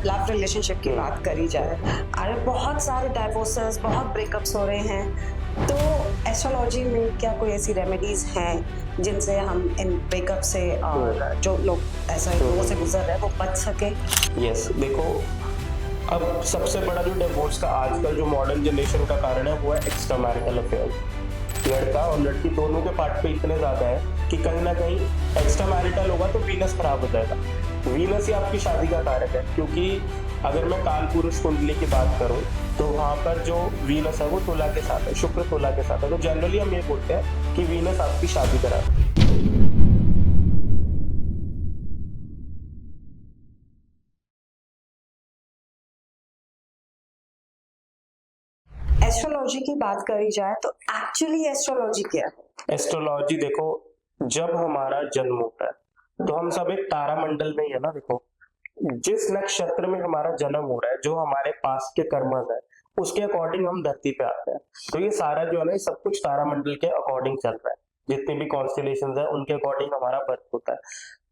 Love relationship की बात करी जाए, अरे बहुत सारे डाइवोर्सेस, बहुत ब्रेकअप्स हो रहे हैं, तो एस्ट्रोलॉजी में क्या कोई ऐसी रेमेडीज हैं जिनसे हम इन ब्रेकअप से और जो लोग ऐसा लोगों से गुजर रहे हैं वो बच सके? यस, देखो, अब सबसे बड़ा जो डिवोर्स का आजकल जो मॉडर्न जनरेशन का कारण है वो है एक्स्ट्रा मैरिटल अफेयर। लड़का और लड़की दोनों के पार्ट पे इतने ज्यादा है कि कहीं ना कहीं एक्स्ट्रा मैरिटल होगा तो वीनस खराब हो जाएगा। वीनस ही आपकी शादी का कारक है, क्योंकि अगर मैं काल पुरुष कुंडली की बात करूं तो वहां पर जो वीनस है वो तुला के साथ है, शुक्र तुला के साथ है। तो जनरली हम ये बोलते हैं कि वीनस आपकी शादी करा है। एस्ट्रोलॉजी की बात करी जाए तो एक्चुअली एस्ट्रोलॉजी क्या है? एस्ट्रोलॉजी देखो, जब हमारा जन्म होता है तो हम सब एक तारामंडल में ही है ना। देखो, जिस नक्षत्र में हमारा जन्म हो रहा है, जो हमारे पास के कर्मज है, उसके अकॉर्डिंग हम धरती पे आते हैं। तो ये सारा जो है ना, ये सब कुछ तारामंडल के अकॉर्डिंग चल रहा है। जितनी भी कॉन्स्टेलेशंस है उनके अकॉर्डिंग हमारा बर्थ होता है।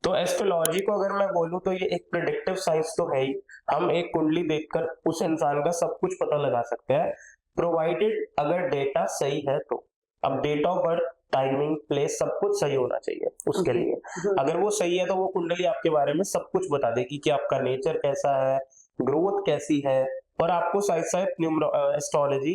तो एस्ट्रोलॉजी को अगर मैं बोलूं तो ये एक प्रिडिक्टिव साइंस तो है ही। हम एक कुंडली देखकर उस इंसान का सब कुछ पता लगा सकते हैं, प्रोवाइडेड अगर डेटा सही है तो। अब date of birth, timing, place, सब कुछ सही होना चाहिए उसके लिए। अगर वो सही है तो वो कुंडली आपके बारे में सब कुछ बता देगी कि आपका नेचर कैसा है, ग्रोथ कैसी है, और आपको साथ साथ एस्ट्रोलॉजी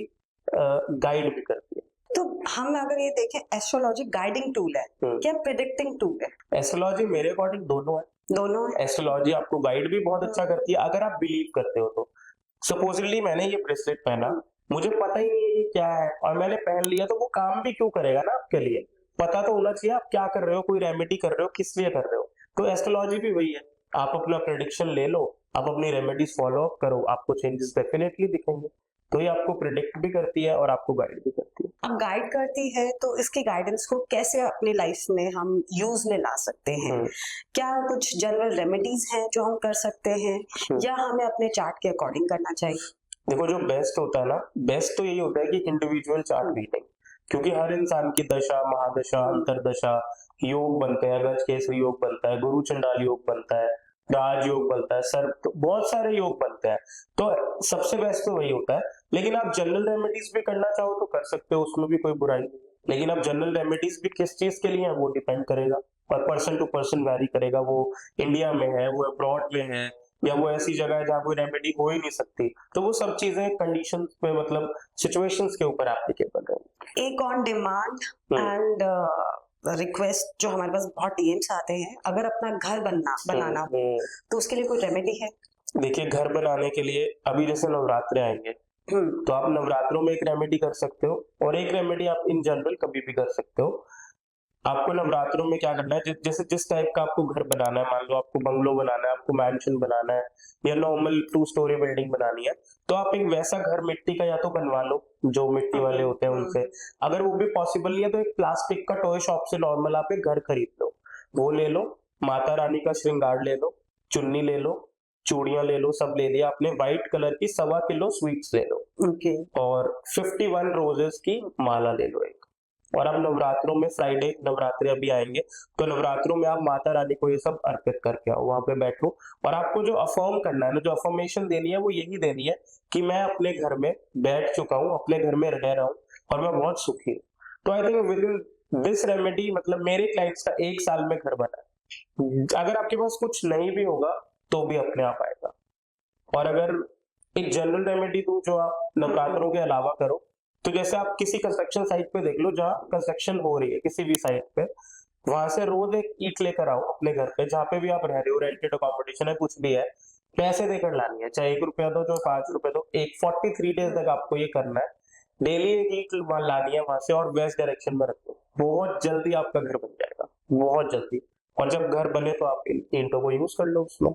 गाइड भी करती है। तो हम अगर ये देखें, एस्ट्रोलॉजी गाइडिंग टूल है क्या प्रिडिक्टिंग टूल है? एस्ट्रोलॉजी मेरे अकॉर्डिंग दोनों है। दोनों है। एस्ट्रोलॉजी आपको गाइड भी बहुत अच्छा करती है अगर आप बिलीव करते हो तो। सपोजली मैंने ये ब्रेसलेट पहना, मुझे पता ही नहीं है ये क्या है, और मैंने पहन लिया, तो वो काम भी क्यों करेगा ना आपके लिए। पता तो होना चाहिए आप क्या कर रहे हो, कोई रेमेडी कर रहे हो, किस लिए कर रहे हो। तो एस्ट्रोलॉजी भी वही है। आप अपना प्रेडिक्शन ले लो, आप अपनी रेमेडीज फॉलो अप करो, आपको चेंजेस डेफिनेटली दिखेंगे। तो ये आपको प्रिडिक्ट भी करती है और आपको गाइड भी करती है। अब गाइड करती है तो इसके गाइडेंस को कैसे अपनी लाइफ में हम यूज में ला सकते हैं? क्या कुछ जनरल रेमेडीज हैं जो हम कर सकते हैं, या हमें अपने चार्ट के अकॉर्डिंग करना चाहिए? देखो, जो बेस्ट होता है ना, बेस्ट तो यही होता है कि इंडिविजुअल चार्ट रीडिंग, क्योंकि हर इंसान की दशा, महादशा, अंतरदशा, योग बनते हैं, गज केसरी योग बनता है, गुरु चंडाल योग बनता है, राज योग बनता है, सर्प, तो बहुत सारे योग बनते हैं। तो सबसे बेस्ट तो वही होता है। लेकिन आप जनरल रेमेडीज भी करना चाहो तो कर सकते हो, उसमें भी कोई बुराई नहीं है। लेकिन अब जनरल रेमेडीज भी किस चीज के लिए है वो डिपेंड करेगा, और पर्सन टू पर्सन वैरी करेगा। वो इंडिया में है, वो अब्रॉड में है, या वो ऐसी जगह है जहाँ कोई रेमेडी हो ही नहीं सकती। तो वो सब चीजें कंडीशन पे, मतलब सिचुएशंस के ऊपर एप्लीकेबल है। एक ऑन डिमांड एंड रिक्वेस्ट जो हमारे पास बहुत डीएम्स आते हैं, अगर अपना घर बनाना हो तो उसके लिए कोई रेमेडी है? देखिए, घर बनाने के लिए अभी जैसे नवरात्रे आएंगे, तो आप नवरात्रों में एक रेमेडी कर सकते हो, और एक रेमेडी आप इन जनरल कभी भी कर सकते हो। आपको नवरात्रों में क्या करना है, जैसे जिस टाइप का आपको घर बनाना है, मान लो आपको बंगलो बनाना है, आपको मैंशन बनाना है, या नॉर्मल 2 स्टोरी बिल्डिंग बनानी है, तो आप एक वैसा घर मिट्टी का या तो बनवा लो, जो मिट्टी वाले होते हैं उनसे। अगर वो भी पॉसिबल नहीं है तो एक प्लास्टिक का टॉय शॉप से नॉर्मल आप एक घर खरीद लो, वो ले लो, माता रानी का श्रृंगार ले लो, चुन्नी ले लो, चूड़ियां ले लो, सब ले लिया आपने। व्हाइट कलर की 1.25 किलो स्वीट्स ले लो, और 51 रोजेस की माला ले लो एक। और अब नवरात्रों में, फ्राइडे नवरात्रि अभी आएंगे, तो नवरात्रों में आप माता रानी को ये सब अर्पित करके आओ, वहां पे बैठो, और आपको जो अफर्म करना है ना, जो अफर्मेशन देनी है, वो यही देनी है कि मैं अपने घर में बैठ चुका हूँ, अपने घर में रह रहा हूँ, और मैं बहुत सुखी हूँ। तो I think with in this remedy, मतलब मेरे क्लाइंट्स का 1 साल में घर बना है। अगर आपके पास कुछ नहीं भी होगा तो भी अपने आप आएगा। और अगर एक जनरल रेमेडी दूं जो आप नवरात्रों के अलावा करो, तो जैसे आप किसी कंस्ट्रक्शन साइट पे देख लो, जहाँ कंस्ट्रक्शन हो रही है किसी भी साइट पे, वहां से रोज एक ईंट लेकर आओ अपने घर पे, जहाँ पे भी आप रह रहे हो, रेंटेड अकोमोडेशन है, कुछ भी है, पैसे देकर लानी है, चाहे 1 रुपया दो, चाहे 5 रुपए दो। एक 43 डेज तक आपको ये करना है, डेली एक ईंट लानी है वहां से, और वेस्ट डायरेक्शन में रखो। बहुत जल्दी आपका घर बन जाएगा, बहुत जल्दी। और जब घर बने तो आप ईंटों को यूज कर लो उसमें।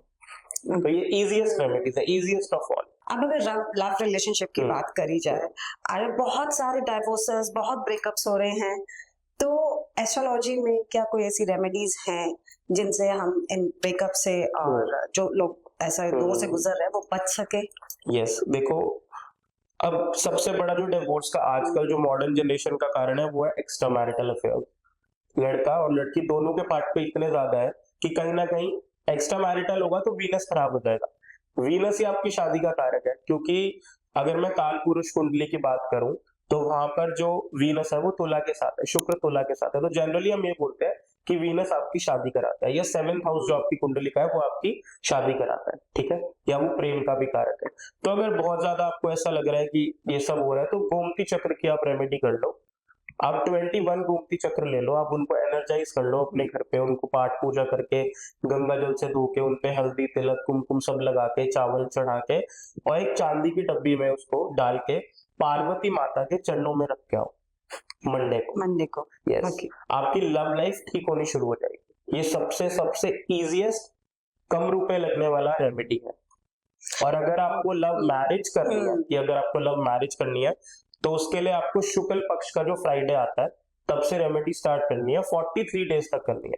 तो ये इजीएस्ट रेमेडीज है, इजीएस्ट ऑफ ऑल। अब अगर लव रिलेशनशिप की बात करी जाए, अरे बहुत सारे डाइवोर्सेस, बहुत ब्रेकअप्स हो रहे हैं, तो एस्ट्रोलॉजी में क्या कोई ऐसी रेमेडीज हैं जिनसे हम इन ब्रेकअप से और जो लोग ऐसा लोगों से गुजर रहे हैं वो बच सके? यस, देखो, अब सबसे बड़ा जो डिवोर्स का आजकल जो मॉडर्न जनरेशन का कारण है वो है एक्स्ट्रा मैरिटल अफेयर। लड़का और लड़की दोनों के पार्ट पे इतने ज्यादा है कि कहीं ना कहीं एक्स्ट्रा मैरिटल होगा तो वीनस खराब हो जाएगा। वीनस ही आपकी शादी का कारक है, क्योंकि अगर मैं काल पुरुष कुंडली की बात करूं तो वहां पर जो वीनस है वो तुला के साथ है, शुक्र तुला के साथ है, तो जनरली हम ये बोलते हैं कि वीनस आपकी शादी कराता है, या 7th हाउस जो आपकी कुंडली का है वो आपकी शादी कराता है, ठीक है, या वो प्रेम का भी कारक है। तो अगर बहुत ज्यादा आपको ऐसा लग रहा है कि ये सब हो रहा है तो गोमती चक्र की आप रेमेडी कर लो। आप 21 गोमती चक्र ले लो, आप उनको एनर्जाइज कर लो अपने घर पे, उनको पाठ पूजा करके गंगा जल से धो के उनपे हल्दी तिलक कुमकुम सब लगा के चावल चढ़ा के और एक चांदी की डब्बी में उसको डाल के पार्वती माता के चरणों में रख के आओ मंडे को। Yes, okay. आपकी लव लाइफ ठीक होनी शुरू हो जाएगी। ये सबसे सबसे इजीएस्ट, कम रुपए लगने वाला रेमेडी है। और अगर आपको लव मैरिज करनी है, कि अगर आपको लव मैरिज करनी है तो उसके लिए आपको शुक्ल पक्ष का जो फ्राइडे आता है तब से रेमेडी स्टार्ट करनी है, 43 डेज तक करनी है।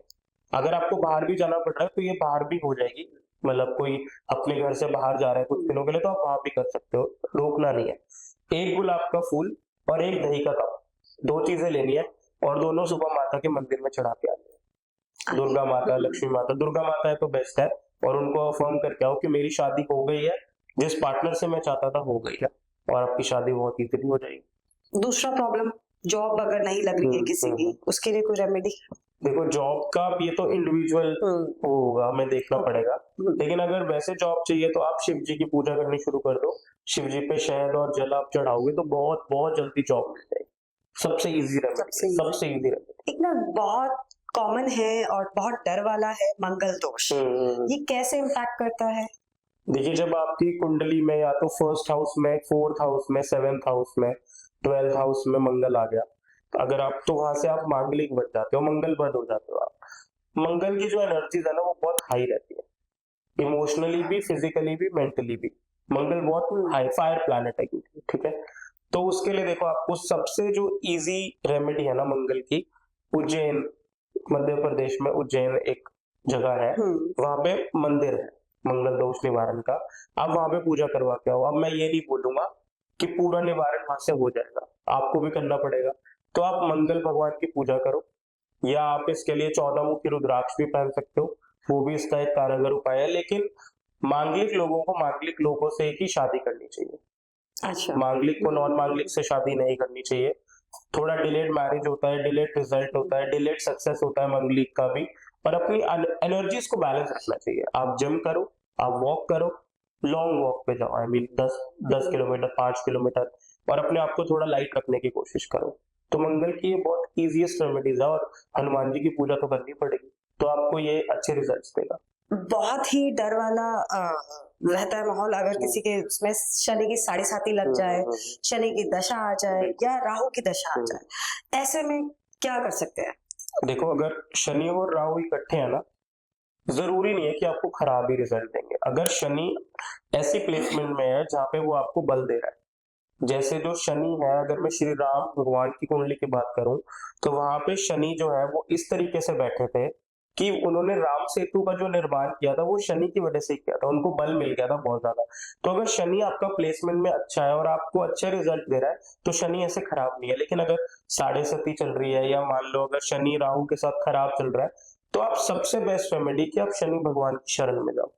अगर आपको बाहर भी जाना पड़ रहा है तो ये बाहर भी हो जाएगी, मतलब कोई अपने घर से बाहर जा रहा है कुछ दिनों के लिए तो आप वहां भी कर सकते हो, रोकना नहीं है। एक गुलाब का फूल और एक दही का कप, 2 चीजें लेनी है और दोनों सुबह माता के मंदिर में चढ़ा के आनी है। दुर्गा माता, लक्ष्मी माता, दुर्गा माता है तो बेस्ट है, और उनको अफर्म करके आओ कि मेरी शादी हो गई है, जिस पार्टनर से मैं चाहता था हो गई है, और आपकी शादी बहुत इजीली हो जाएगी। दूसरा प्रॉब्लम, जॉब अगर नहीं लग रही है किसी की, उसके लिए कोई रेमेडी? देखो जॉब का ये तो इंडिविजुअल होगा, हमें देखना पड़ेगा, लेकिन अगर वैसे जॉब चाहिए तो आप शिव जी की पूजा करनी शुरू कर दो। शिव जी पे शहद और जल आप चढ़ाओगे तो बहुत बहुत जल्दी जॉब मिल जाएगी। सबसे इजी रेमेडी, सबसे इजी रेमेडी। एक ना बहुत कॉमन है और बहुत डर वाला है, मंगल दोष। ये कैसे इम्पैक्ट करता है? देखिए, जब आपकी कुंडली में या तो 1st हाउस में, 4th हाउस में, 7th हाउस में, 12th हाउस में मंगल आ गया, तो अगर आप तो वहां से आप मांगलिक बन जाते हो, मंगल बद हो जाते हो आप। मंगल की जो एनर्जीज है ना वो बहुत हाई रहती है, इमोशनली भी, फिजिकली भी, मेंटली भी। मंगल बहुत हाई फायर प्लैनेट है, ठीक है। तो उसके लिए देखो, आपको सबसे जो इजी रेमेडी है ना मंगल की, उज्जैन, मध्य प्रदेश में उज्जैन एक जगह है, वहां पे मंदिर है मंगल दोष निवारण का, आप वहां पे पूजा करवा के आओ। अब मैं ये नहीं बोलूंगा कि पूरा निवारण वहां से हो जाएगा, आपको भी करना पड़ेगा। तो आप मंगल भगवान की पूजा करो, या आप इसके लिए 14 मुखी रुद्राक्ष भी पहन सकते हो, वो भी इसका एक कारगर उपाय है। लेकिन मांगलिक लोगों को मांगलिक लोगों से ही शादी करनी चाहिए। अच्छा। मांगलिक को नॉन मांगलिक से शादी नहीं करनी चाहिए। थोड़ा डिलेड मैरिज होता है, डिलेड रिजल्ट होता है, डिलेड सक्सेस होता है मांगलिक का भी, पर अपनी एनर्जीज को बैलेंस रखना चाहिए। आप जिम करो, आप वॉक करो, लॉन्ग वॉक पे जाओ, आई मीन 10 किलोमीटर, 5 किलोमीटर, और अपने आप को थोड़ा लाइट रखने की कोशिश करो। तो मंगल की ये बहुत इजीएस्ट रेमेडीज है, और हनुमान जी की पूजा तो करनी पड़ेगी, तो आपको ये अच्छे रिजल्ट्स देगा। बहुत ही डर वाला रहता है माहौल अगर किसी के उसमें शनि की 7.5 लग जाए, शनि की दशा आ जाए या राहु की दशा आ जाए, ऐसे में क्या कर सकते हैं? देखो, अगर शनि और राहु इकट्ठे हैं ना, जरूरी नहीं है कि आपको खराब ही रिजल्ट देंगे। अगर शनि ऐसी प्लेसमेंट में है जहाँ पे वो आपको बल दे रहा है, जैसे जो शनि है, अगर मैं श्री राम भगवान की कुंडली की बात करूं तो वहां पे शनि जो है वो इस तरीके से बैठे थे कि उन्होंने राम सेतु का जो निर्माण किया था वो शनि की वजह से किया था, उनको बल मिल गया था बहुत ज्यादा। तो अगर शनि आपका प्लेसमेंट में अच्छा है और आपको अच्छे रिजल्ट दे रहा है तो शनि ऐसे खराब नहीं है। लेकिन अगर 7.5 चल रही है, या मान लो अगर शनि राहु के साथ खराब चल रहा है, तो आप सबसे बेस्ट रेमेडी कि आप शनि भगवान की शरण में जाओ,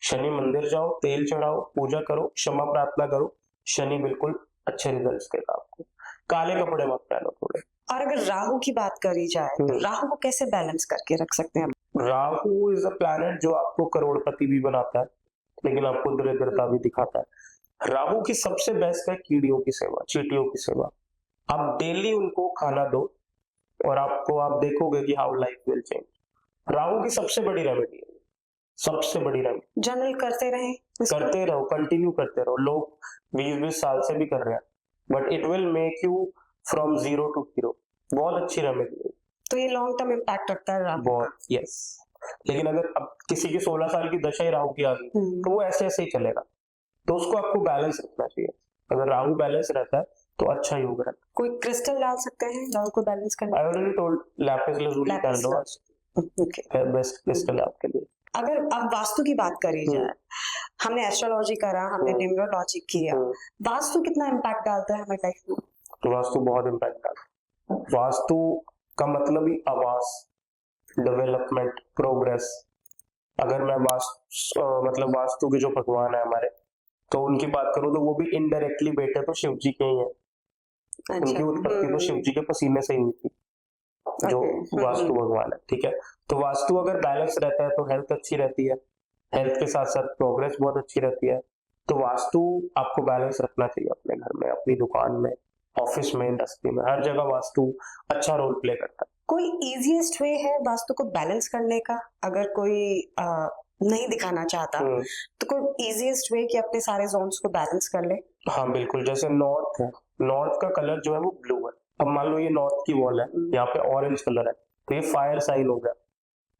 शनि मंदिर जाओ, तेल चढ़ाओ, पूजा करो, क्षमा प्रार्थना करो, शनि बिल्कुल अच्छे रिजल्ट्स देगा आपको। काले कपड़े मत पहनो थोड़े। और अगर राहु की बात करी जाए तो राहु को कैसे बैलेंस करके रख सकते हैं? राहु इज अ प्लैनेट जो आपको करोड़पति भी बनाता है, लेकिन आपको दरिद्रता भी दिखाता है। राहु की सबसे बेस्ट है कीड़ियों की सेवा, चींटियों की सेवा। आप डेली उनको खाना दो और आप देखोगे कि how life will change. Rahu की सबसे बड़ी रेमेडी है, सबसे बड़ी रेमेडी। जनरल करते रहे, करते रहो, कंटिन्यू करते रहो। लोग 20-20 साल से भी कर रहे हैं, but it will make you from 0 to hero. बहुत अच्छी रेमेडी है। तो ये लॉन्ग टर्म इम्पैक्ट रखता है राहु बहुत, यस। लेकिन अगर अब किसी की 16 साल की दशा ही राहु की आ गई तो वो ऐसे ऐसे ही चलेगा, तो उसको आपको बैलेंस रखना चाहिए। अगर राहु बैलेंस रहता है तो अच्छा योग रहता है। कोई क्रिस्टल डाल सकते हैं राहु को बैलेंस करने? I already told, Lapis lazuli पहन लो, बेस्ट क्रिस्टल है आपके लिए। अगर अब वास्तु की बात करी जाए, हमने एस्ट्रोलॉजी करा, हमने न्यूमरोलॉजी किया, वास्तु कितना इम्पैक्ट डालता है हमारी लाइफ में? वास्तु बहुत इम्पैक्ट डालता है। वास्तु का मतलब ही आवास, डेवलपमेंट, प्रोग्रेस, अगर मैं मतलब वास्तु के जो भगवान है हमारे, तो उनकी बात करूँ तो वो भी इनडायरेक्टली बेटे तो शिव जी के ही हैं। अच्छा। उनकी उत्पत्ति तो शिव जी के पसीने से ही हुई थी, जो ओके। वास्तु भगवान है, ठीक है। तो वास्तु अगर बैलेंस रहता है तो हेल्थ अच्छी रहती है, हेल्थ के साथ साथ प्रोग्रेस बहुत अच्छी रहती है। तो वास्तु आपको बैलेंस रखना चाहिए अपने घर में, अपनी दुकान में, ऑफिस में, इंडस्ट्री में, हर जगह वास्तु अच्छा रोल प्ले करता है। कोई इजीएस्ट वे है वास्तु को बैलेंस करने का, अगर कोई नहीं दिखाना चाहता तो कोई इजीएस्ट वे कि अपने सारे जोन्स को बैलेंस कर ले? हाँ बिल्कुल, जैसे नॉर्थ है, नॉर्थ का कलर जो है वो ब्लू है। अब मान लो ये नॉर्थ की वॉल है, यहाँ पे ऑरेंज कलर है, तो ये फायर साइन हो गया।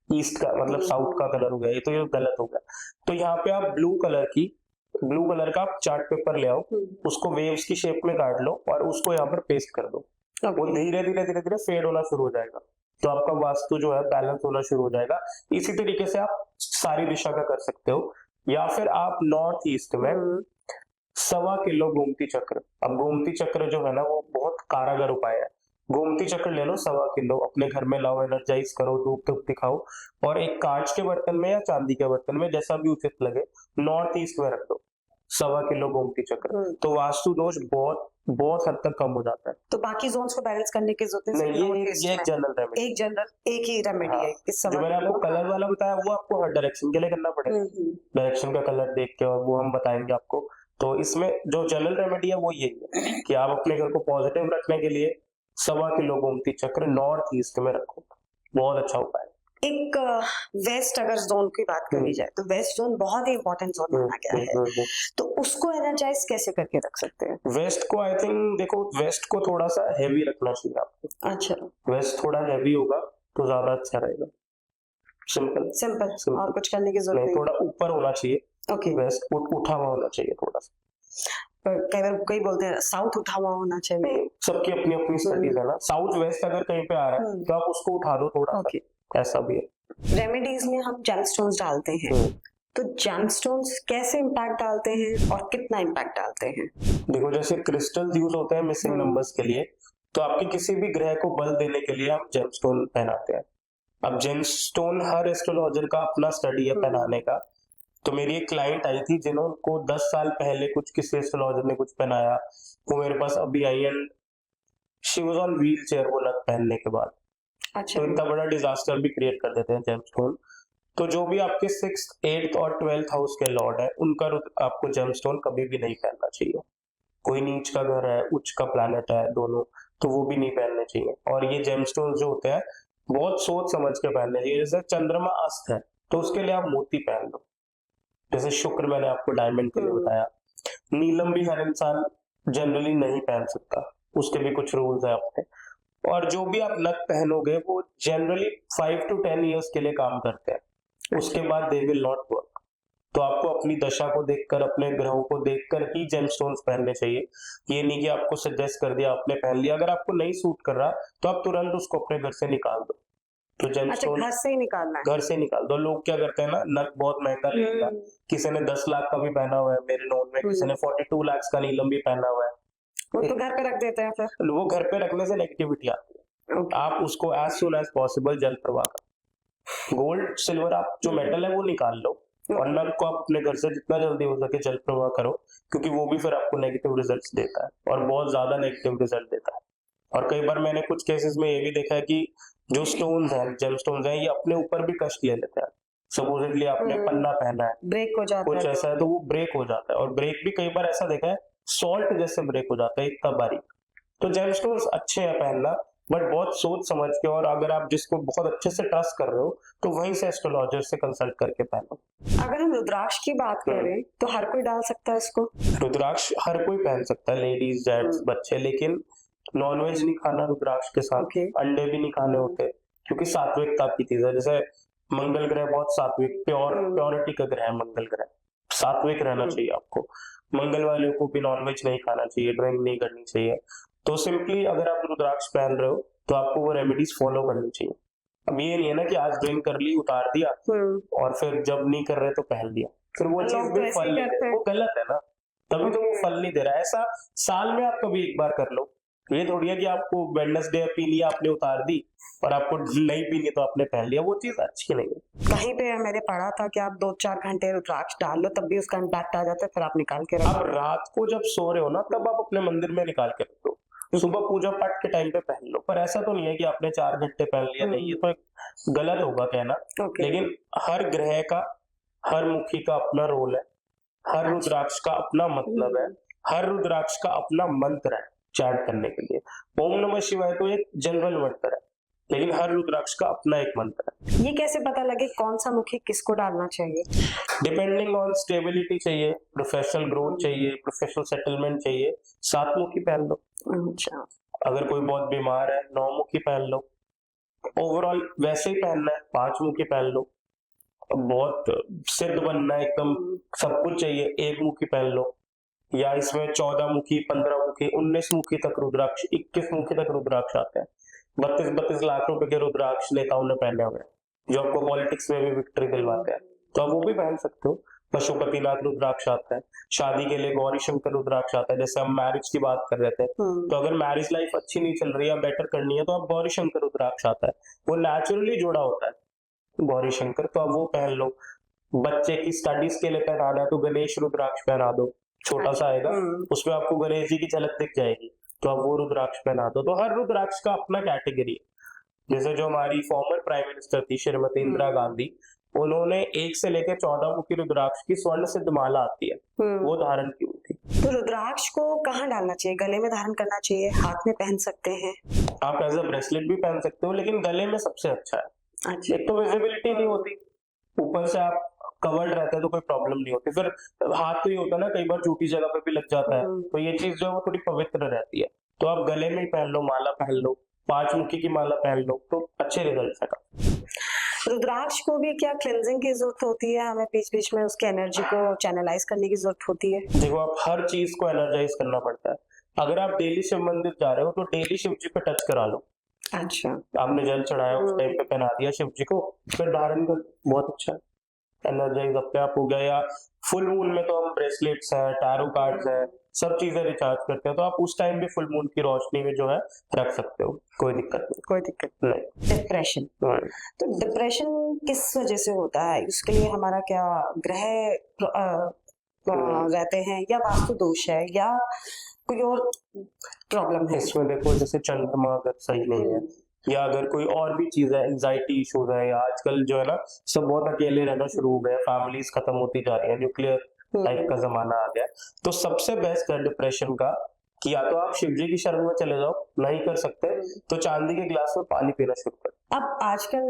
ईस्ट का मतलब साउथ का कलर हो गया, ये तो ये गलत हो गया। तो यहाँ पे आप ब्लू कलर का आप चार्ट पेपर ले आओ, उसको वेव्स की शेप में काट लो और उसको यहाँ पर पेस्ट कर दो। वो धीरे धीरे फेड होना शुरू हो जाएगा, तो आपका वास्तु जो है बैलेंस होना शुरू हो जाएगा। इसी तरीके से आप सारी दिशा का कर सकते हो, या फिर आप नॉर्थ ईस्ट में 1.25 किलो गोमती चक्र, अब गोमती चक्र जो है ना वो बहुत कारगर उपाय है। गोमती चक्र ले लो 1.25 किलो, अपने घर में लाओ, एनर्जाइज करो, धूप धूप दिखाओ, और एक कांच के बर्तन में या चांदी के बर्तन में, जैसा भी उचित लगे, नॉर्थ ईस्ट में रख दो 1.25 किलो गोमती चक्र। तो वास्तु दोष बहुत बहुत हद तक कम हो जाता है। तो बाकी जोन्स को बैलेंस करने की जरूरत नहीं, ये एक जनरल रेमेडी, एक ही रेमेडी है इस जो मैंने आपको कलर वाला बताया वो आपको हर डायरेक्शन के लिए करना पड़ेगा। डायरेक्शन का कलर देख के, और वो हम बताएंगे आपको। तो इसमें जो जनरल रेमेडी है वो यही है कि आप अपने घर को पॉजिटिव रखने के लिए 1.25 किलो गोमती चक्र नॉर्थ ईस्ट में रखो, बहुत अच्छा उपाय है। एक वेस्ट अगर जोन की बात करी जाए तो वेस्ट जोन बहुत ही इंपॉर्टेंट जोन माना गया है, तो उसको एनर्जाइज कैसे करके रख सकते हैं? वेस्ट को आई थिंक देखो, वेस्ट को थोड़ा सा हेवी रखना चाहिए आपको। अच्छा, वेस्ट थोड़ा हेवी होगा तो ज्यादा अच्छा रहेगा। सिंपल और कुछ करने की जरूरत नहीं, थोड़ा ऊपर होना चाहिए। ओके, वेस्ट उठा हुआ होना चाहिए थोड़ा सा। कई बार कोई बोलते हैं साउथ उठा हुआ होना चाहिए, सबकी अपनी अपनी स्टडीज है ना। साउथ वेस्ट अगर कहीं पे आ रहा है तो आप उसको उठा दो थोड़ा सा, ऐसा भी है। रेमेडीज में हम जेमस्टोन्स डालते हैं, तो जेमस्टोन्स कैसे इम्पैक्ट डालते हैं और कितना इम्पैक्ट डालते हैं? देखो, जैसे क्रिस्टल्स यूज होते हैं मिसिंग नंबर्स के लिए, तो आपके किसी भी ग्रह को बल देने के लिए आप जेमस्टोन पहनाते हैं। अब जेमस्टोन हर एस्ट्रोलॉजर का अपना स्टडी है पहनाने का। तो मेरी एक क्लाइंट आई थी जिन्होंने 10 साल पहले कुछ किसी एस्ट्रोलॉजर ने कुछ पहनाया, वो मेरे पास अभी आई and she was on wheelchair वो नग पहनने के बाद। अच्छा, तो इतना बड़ा डिजास्टर भी क्रिएट कर देते हैं जेमस्टोन। तो जो भी आपके 6th, 8th और 12th हाउस के लॉर्ड है, उनका आपको जेमस्टोन कभी भी नहीं पहनना चाहिए। कोई नीच का घर है, उच्च का प्लैनेट है, दोनों, तो वो भी नहीं पहनने चाहिए। और ये जेमस्टोन जो होते हैं बहुत सोच समझ के पहनने चाहिए। जैसे चंद्रमा अस्त है तो उसके लिए आप मोती पहन लो, जैसे शुक्र मैंने आपको डायमंड के लिए बताया। नीलम भी हर इंसान जनरली नहीं पहन सकता, उसके भी कुछ रूल्स है अपने। और जो भी आप नग पहनोगे वो जनरली 5 to 10 ईयर्स के लिए काम करते हैं, उसके बाद दे विल नॉट वर्क। तो आपको अपनी दशा को देखकर, अपने ग्रहों को देखकर ही जेमस्टोन्स पहनने चाहिए। ये नहीं कि आपको सजेस्ट कर दिया, आपने पहन लिया, अगर आपको नहीं सूट कर रहा तो आप तुरंत उसको अपने घर से निकाल दो। तो जेमस्टोन घर से ही निकालना है? घर से निकाल दो। लोग क्या करते हैं ना, नग बहुत महंगा रहेगा, किसी ने 10 लाख का भी पहना हुआ है मेरे नोन में, किसी ने 42 लाख का नीलम भी पहना हुआ है, वो तो घर पे रख देते हैं। फिर वो घर पे रखने से नेगेटिविटी आती है। आप उसको एज सुन एज पॉसिबल जल प्रवाह कर, गोल्ड सिल्वर आप जो मेटल है वो निकाल लो, और नग को आप अपने घर से जितना जल्दी हो सके जल प्रवाह करो, क्योंकि वो भी फिर आपको नेगेटिव रिजल्ट्स देता है, और बहुत ज्यादा नेगेटिव रिजल्ट देता है। और कई बार मैंने कुछ केसेस में ये भी देखा है कि जो स्टोन्स हैं, जेमस्टोन्स हैं, ये अपने ऊपर भी कष्ट ले लेते हैं। सपोजिटली आपने पन्ना पहना है, ब्रेक हो जाता है, कुछ ऐसा है तो वो ब्रेक हो जाता है, और ब्रेक भी कई बार ऐसा देखा है सॉल्ट जैसे ब्रेक हो जाता है, इतना बारीक। तो जेमस्टोन्स अच्छे हैं पहनना, बट बहुत सोच समझ के, और अगर आप जिसको बहुत अच्छे से ट्रस्ट कर रहे हो तो वहीं से एस्ट्रोलॉजर से कंसल्ट करके पहनो। अगर हम रुद्राक्ष की बात करें तो हर कोई डाल सकता है इसको? रुद्राक्ष हर कोई पहन सकता है, लेडीज, जेंट्स, बच्चे, लेकिन नॉनवेज नहीं खाना रुद्राक्ष के साथ, अंडे भी नहीं खाने होते, क्योंकि सात्विकता की चीज है। जैसे मंगल ग्रह बहुत सात्विक, प्योरिटी का ग्रह है मंगल ग्रह, सात्विक रहना चाहिए आपको। मंगल वाले को भी नॉनवेज नहीं खाना चाहिए, ड्रिंक नहीं करनी चाहिए। तो सिंपली अगर आप रुद्राक्ष पहन रहे हो तो आपको वो रेमेडीज फॉलो करनी चाहिए। अब ये नहीं है ना कि आज ड्रिंक कर ली, उतार दिया, और फिर जब नहीं कर रहे तो पहन दिया, फिर वो चीज भी फल नहीं, वो गलत है ना, तभी तो वो फल नहीं दे रहा है। ऐसा साल में आप कभी एक बार कर लो, ये थोड़ी है कि आपको वेडनेसडे पी लिया आपने उतार दी और आपको नहीं पीनी तो आपने पहन लिया, वो चीज अच्छी नहीं है। कहीं पे मैंने पढ़ा था कि आप 2-4 घंटे रुद्राक्ष डाल लो तब भी उसका इम्पैक्ट आ जाता है, फिर आप निकाल के आप रात को जब सो रहे हो ना तब आप अपने मंदिर में निकाल के रख दो, सुबह पूजा पाठ के टाइम पे पहन लो, पर ऐसा तो नहीं है कि आपने 4 घंटे पहन लिया, नहीं, ये तो एक गलत होगा कहना। लेकिन हर ग्रह का, हर मुखी का अपना रोल है, हर रुद्राक्ष का अपना मतलब है, हर रुद्राक्ष का अपना मंत्र है चैंट करने के लिए। ओम नमः शिवाय तो एक जनरल मंत्र है, लेकिन हर रुद्राक्ष का अपना एक मंत्र है। ये कैसे पता लगे कौन सा मुखी किसको डालना चाहिए? डिपेंडिंग ऑन स्टेबिलिटी चाहिए, प्रोफेशनल ग्रोथ चाहिए, प्रोफेशनल सेटलमेंट चाहिए, 7 मुखी पहन लो। अच्छा, अगर कोई बहुत बीमार है 9 मुखी पहन लो। ओवरऑल वैसे ही पहनना है 5 मुखी पहन लो। बहुत सिद्ध बनना है एकदम सब कुछ चाहिए 1 मुखी पहन लो, या इसमें 14 मुखी, 15 मुखी, 19 मुखी तक रुद्राक्ष, 21 मुखी तक रुद्राक्ष आते हैं। 32 लाख रुपए के रुद्राक्ष नेताओं ने पहने हुए हैं, जो आपको पॉलिटिक्स में भी विक्ट्री दिलवाते हैं, तो आप वो भी पहन सकते हो। पशुपतिनाथ रुद्राक्ष आता है, शादी के लिए गौरी शंकर रुद्राक्ष आता है, जैसे हम मैरिज की बात कर रहे थे, तो अगर मैरिज लाइफ अच्छी नहीं चल रही है, बेटर करनी है, तो आप गौरी शंकर रुद्राक्ष आता है, वो नेचुरली जुड़ा होता है गौरी शंकर, तो आप वो पहन लो। बच्चे की स्टडीज के लिए पहनाना है तो गणेश रुद्राक्ष पहना दो, छोटा सा आएगा, उसमें आपको गणेश जी की झलक दिख जाएगी, तो आप वो रुद्राक्ष पहना दो। तो हर रुद्राक्ष का अपना कैटेगरी है। जैसे जो हमारी फॉर्मर प्राइम मिनिस्टर थी श्रीमती इंदिरा गांधी, उन्होंने 1 से लेकर 14 मुखी रुद्राक्ष की स्वर्ण सिद्ध माला आती है, वो धारण की हुई थी। तो रुद्राक्ष को कहाँ डालना चाहिए? गले में धारण करना चाहिए, हाथ में पहन सकते हैं? आप एज अ ब्रेसलेट भी पहन सकते हो, लेकिन गले में सबसे अच्छा है। अच्छा, एक तो विजिबिलिटी नहीं होती, ऊपर से आप कवर्ड रहता है तो कोई प्रॉब्लम नहीं होती। फिर हाथ तो ये होता है ना, कई बार झूठी जगह पे भी लग जाता है, तो ये चीज जो है वो थोड़ी पवित्र रहती है। तो आप गले में ही पहन लो, माला पहन लो, 5 मुखी की माला पहन लो, तो अच्छे रिजल्ट है। रुद्राक्ष को भी क्या क्लेंजिंग की जरूरत होती है? हमें बीच बीच में उसके एनर्जी को चैनलाइज करने की जरूरत होती है? देखो, आप हर चीज को एनर्जाइज करना पड़ता है। अगर आप डेली शिव मंदिर जा रहे हो तो डेली शिव जी पे टच करा लो। अच्छा, आपने जल चढ़ाया, उस टाइम पे पहना दिया शिव जी को, फिर धारण कर, बहुत अच्छा है, एनर्जाइज अपने आप हो गया। या फुल मून में तो हम ब्रेसलेट्स हैं, टैरो कार्ड्स हैं, सब चीजें रिचार्ज करते हैं, तो आप उस टाइम भी फुल मून की रोशनी में जो है रख सकते हो, कोई दिक्कत नहीं। कोई दिक्कत नहीं। डिप्रेशन, तो डिप्रेशन किस वजह से होता है? उसके लिए हमारा क्या ग्रह रहते हैं, या वास्तु दोष है, या कोई और प्रॉब्लम है? इसमें देखो, जैसे चंद्रमा अगर सही नहीं है, या अगर कोई और भी चीज है, एंजाइटी इश्यूज है, या आजकल जो है ना सब बहुत अकेले रहना शुरू हो गए, फैमिलीज खत्म होती जा रही है, न्यूक्लियर लाइफ का जमाना आ गया, तो सबसे बेस्ट है डिप्रेशन का कि या तो आप शिवजी की शरण में चले जाओ, नहीं कर सकते तो चांदी के गिलास में पानी पीना शुरू कर। अब आजकल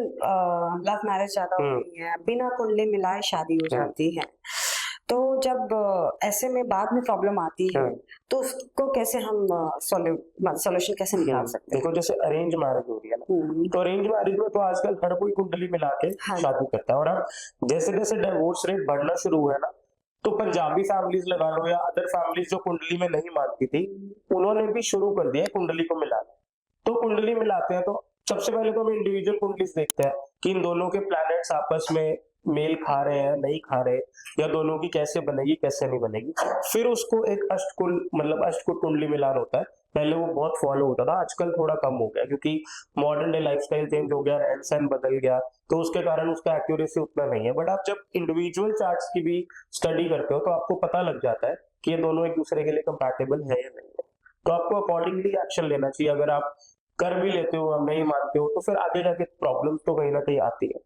लव मैरिज ज्यादा हो रही है, बिना कुंडली मिलाए शादी हो जाती है, तो जब ऐसे में बाद में प्रॉब्लम आती है तो उसको कैसे हम सॉल्यूशन कैसे निकाल सकते हैं? देखो, जैसे अरेंज मैरिज हो रही है ना, तो अरेंज मैरिज में तो आजकल हर कोई कुंडली मिला के शादी करता है, और अब जैसे जैसे डिवोर्स रेट बढ़ना शुरू हुआ है ना, तो पंजाबी फैमिलीज लगा लो या अदर फैमिलीज जो कुंडली में नहीं मानती थी, उन्होंने भी शुरू कर दिया कुंडली को मिलाना। तो कुंडली मिलाते हैं तो सबसे पहले तो हम इंडिविजुअल कुंडलीज देखते हैं कि इन दोनों के प्लैनेट्स आपस में मेल खा रहे हैं, नहीं खा रहे, या दोनों की कैसे बनेगी कैसे नहीं बनेगी। फिर उसको एक अष्टकुल मतलब अष्टकुट कुंडली मिलान होता है। पहले वो बहुत फॉलो होता था, आजकल थोड़ा कम हो गया क्योंकि मॉडर्न डे लाइफस्टाइल चेंज हो गया, रहन सहन बदल गया, तो उसके कारण उसका एक्यूरेसी उतना नहीं है। बट आप जब इंडिविजुअल चार्ट्स की भी स्टडी करते हो तो आपको पता लग जाता है कि ये दोनों एक दूसरे के लिए कंपैटिबल है या नहीं है, तो आपको अकॉर्डिंगली एक्शन लेना चाहिए। अगर आप कर भी लेते हो और नहीं मानते हो तो फिर आगे जाके प्रॉब्लम तो कहीं ना कहीं आती है।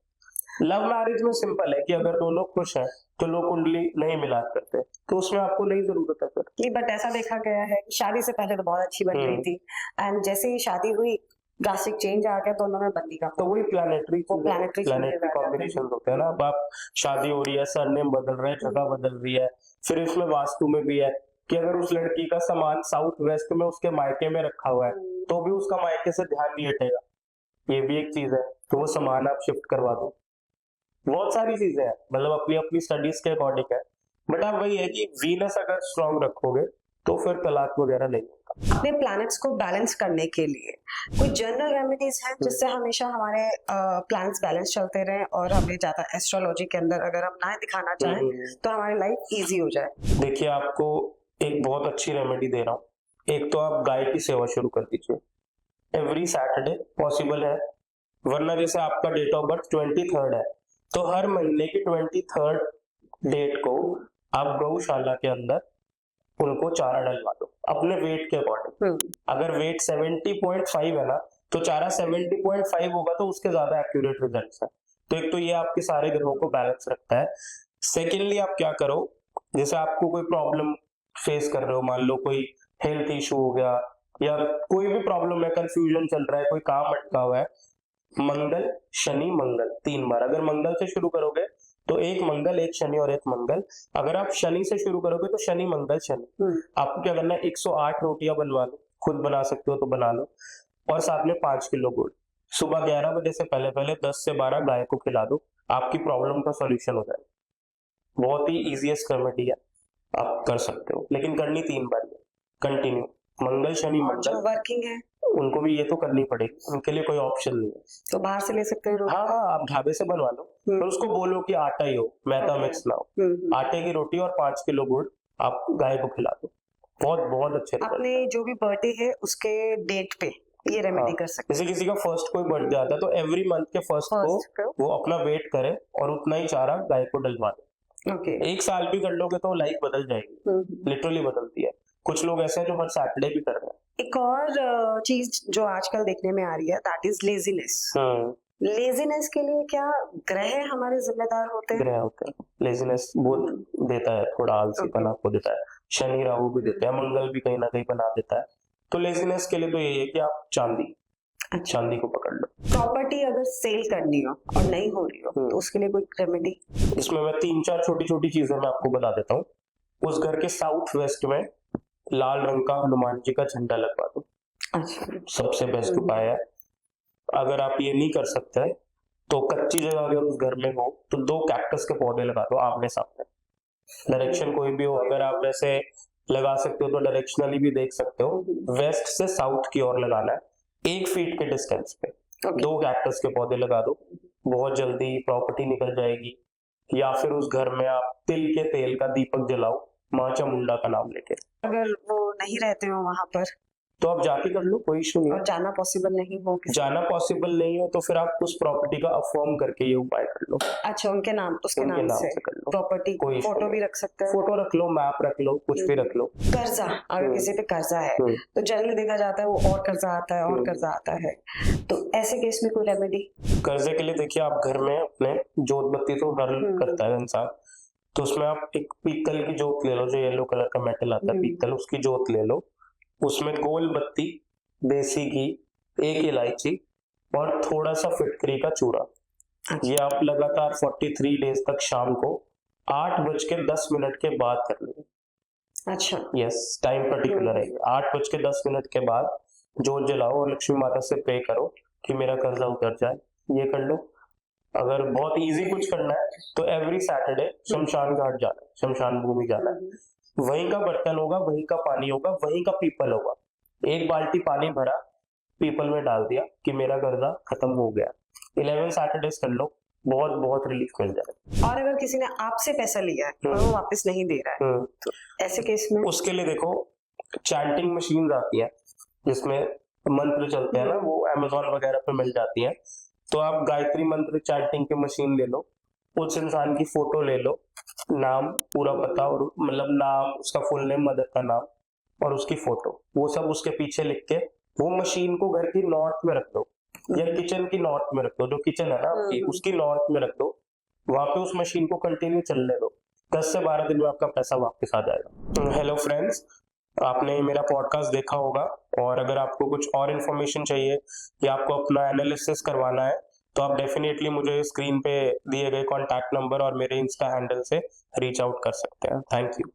लव मैरिज में सिंपल है कि अगर दोनों खुश हैं तो लोग कुंडली नहीं मिला करते, तो उसमें आपको नहीं जरूरत है फिर। नहीं, बट ऐसा देखा गया है कि शादी से पहले तो बहुत अच्छी बन रही थी, एंड जैसे ही शादी हुई ड्रास्टिक चेंज आ गया, तो उन्होंने बंदी का, तो वही प्लैनेटरी कॉम्बिनेशन होते हैं ना। अब आप शादी हो रही है, सरनेम बदल रहे हैं, जगह बदल रही है, फिर इसमें वास्तु में भी है कि अगर उस लड़की का सामान साउथ वेस्ट में उसके मायके में रखा हुआ है तो भी उसका मायके से ध्यान नहीं हटेगा, ये भी एक चीज है, तो वो सामान आप शिफ्ट करवा दो। बहुत सारी चीजें हैं, मतलब अपनी अपनी स्टडीज के अकॉर्डिंग है, बट आप वही है कि वीनस अगर स्ट्रांग रखोगे तो फिर तलाक वगैरह नहीं होगा। अपने प्लैनेट्स को बैलेंस करने के लिए कोई जनरल रेमेडीज हैं जिससे हमेशा हमारे प्लैनेट्स बैलेंस चलते रहें और हमें ज्यादा एस्ट्रोलॉजी के अंदर अगर हम ना दिखाना चाहें तो हमारी लाइफ इजी हो जाए? देखिए, आपको एक बहुत अच्छी रेमेडी दे रहा हूँ, एक तो आप गाय की सेवा शुरू कर दीजिए, एवरी सैटरडे पॉसिबल है, वरना जैसे आपका डेट ऑफ बर्थ 23 है, तो हर महीने की 23 डेट को आप गौशाला के अंदर उनको चारा डलवा दो अपने वेट के अकॉर्डिंग। अगर वेट 70.5 है ना, तो चारा 70.5 होगा तो उसके ज्यादा एक्यूरेट रिजल्ट्स है। तो एक तो ये आपके सारे ग्रहों को बैलेंस रखता है। सेकेंडली आप क्या करो, जैसे आपको कोई प्रॉब्लम फेस कर रहे हो, मान लो कोई हेल्थ इशू हो गया या कोई भी प्रॉब्लम है, कंफ्यूजन चल रहा है, कोई काम अटका हुआ है, मंगल शनि मंगल 3 बार, अगर मंगल से शुरू करोगे तो एक मंगल एक शनि और एक मंगल, अगर आप शनि से शुरू करोगे तो शनि मंगल शनि। आपको क्या करना है, 108 रोटियां बनवा लो, खुद बना सकते हो तो बना लो, और साथ में 5 किलो गुड़। सुबह 11 बजे से पहले पहले 10 से 12 गाय को खिला दो, आपकी प्रॉब्लम का सॉल्यूशन हो जाएगा। बहुत ही इजीएस्ट रेमेडी है, आप कर सकते हो, लेकिन करनी 3 बार कंटिन्यू, मंगल शनि मंगल। वर्किंग है उनको भी ये तो करनी पड़ेगी, उनके लिए कोई ऑप्शन नहीं है। तो बाहर से ले सकते हो? हाँ हाँ, आप ढाबे से बनवा लो, और उसको बोलो कि आटा ही हो, मैदा मिक्स ना हो, आटे की रोटी और 5 किलो गुड़ आप गाय को खिला दो, बहुत बहुत अच्छे। अपने जो भी बर्थडे है उसके डेट पे ये रेमेडी कर सकते हैं। जैसे किसी का फर्स्ट कोई बर्थडे आता है तो एवरी मंथ के फर्स्ट को वो अपना वेट करे और उतना ही चारा गाय को डलवा दे। 1 साल भी कर लोगे तो लाइफ बदल जाएगी, लिटरली बदलती है। कुछ लोग ऐसे हैं जो हर सैटरडे भी कर रहे हैं। एक और चीज जो आजकल देखने में आ रही है, दैट इज लेजीनेस। लेजीनेस के लिए क्या ग्रह हमारे जिम्मेदार होते हैं? ग्रह होते हैं, लेजीनेस बहुत देता है, थोड़ा आलसीपना को देता है, शनि राहु भी देते हैं, मंगल भी कहीं ना कहीं बना देता है। तो लेजीनेस के लिए तो यही है कि आप चांदी को पकड़ लो। प्रॉपर्टी अगर सेल करनी हो और नहीं हो रही हो तो उसके लिए कोई रेमेडी? इसमें मैं 3-4 छोटी छोटी चीजें मैं आपको बता देता हूँ। उस घर के साउथ वेस्ट में लाल रंग का हनुमान जी का झंडा लगवा दो। अच्छा, सबसे बेस्ट उपाय है। अगर आप ये नहीं कर सकते तो कच्ची जगह अगर उस घर में हो तो 2 कैक्टस के पौधे लगा दो आमने सामने, डायरेक्शन कोई भी हो। अगर आप वैसे लगा सकते हो तो डायरेक्शनली भी देख सकते हो, वेस्ट से साउथ की ओर लगाना है, 1 फीट के डिस्टेंस पे 2 कैक्टस के पौधे लगा दो, बहुत जल्दी प्रॉपर्टी निकल जाएगी। या फिर उस घर में आप तिल के तेल का दीपक जलाओ माँ चामुंडा का नाम लेके। अगर वो नहीं रहते हो वहां पर तो आप जाके कर लो, कोई इशू नहीं। और जाना पॉसिबल नहीं हो तो फिर आप उस प्रॉपर्टी का अफर्म करके ये उपाय कर लो। अच्छा, उसके नाम से कर लो प्रॉपर्टी। फोटो भी रख सकते हैं, फोटो रख लो, मैप रख लो, कुछ भी रख लो। कर्जा, अगर किसी पे कर्जा है तो जनरली देखा जाता है वो और कर्जा आता है और कर्जा आता है, तो ऐसे केस में कोई रेमेडी? कर्जे के लिए देखिए, आप घर में अपने जोत बत्ती तो हर करता है इंसान, तो उसमें आप एक पीतल की जोत ले लो, जो येलो कलर का मेटल आता है पीतल, उसकी जोत ले लो, उसमें गोल बत्ती, देसी घी, 1 इलायची और थोड़ा सा फिटकरी का चूरा, ये आप लगातार 43 डेज तक शाम को 8:10 के बाद कर लो। अच्छा, यस, टाइम पर्टिकुलर है, 8:10 के बाद जोत जलाओ और लक्ष्मी माता से प्रे करो कि मेरा कर्जा उतर जाए, ये कर लो। अगर बहुत इजी कुछ करना है तो एवरी सैटरडे शमशान घाट जाना है, शमशान भूमि जाना है, वहीं का बर्तन होगा, वहीं का पानी होगा, वहीं का पीपल होगा, 1 बाल्टी पानी भरा पीपल में डाल दिया कि मेरा कर्जा खत्म हो गया। 11 सैटरडेज कर लो, बहुत बहुत रिलीफ मिल जाएगा। और अगर किसी ने आपसे पैसा लिया है और वो वापस नहीं दे रहा है तो ऐसे केस में? उसके लिए देखो, चैंटिंग मशीन आती है जिसमें मंत्र चलते हैं ना, वो अमेजोन वगैरह पे मिल जाती है। तो आप गायत्री मंत्र चैंटिंग की मशीन ले लो, उस इंसान की फोटो ले लो, नाम पूरा पता और मतलब नाम, उसका फुल नेम, मदर का नाम और उसकी फोटो, वो सब उसके पीछे लिख के वो मशीन को घर की नॉर्थ में रख दो या किचन की नॉर्थ में रख दो, जो किचन है ना आपकी उसकी नॉर्थ में रख दो, वहां पे उस मशीन को कंटिन्यू चलने दो, 10 से 12 दिन में आपका पैसा वापस आ जाएगा। हेलो फ्रेंड्स, आपने मेरा पॉडकास्ट देखा होगा, और अगर आपको कुछ और इन्फॉर्मेशन चाहिए या आपको अपना एनालिसिस करवाना है तो आप डेफिनेटली मुझे स्क्रीन पे दिए गए कॉन्टैक्ट नंबर और मेरे इंस्टा हैंडल से रीच आउट कर सकते हैं। Thank you.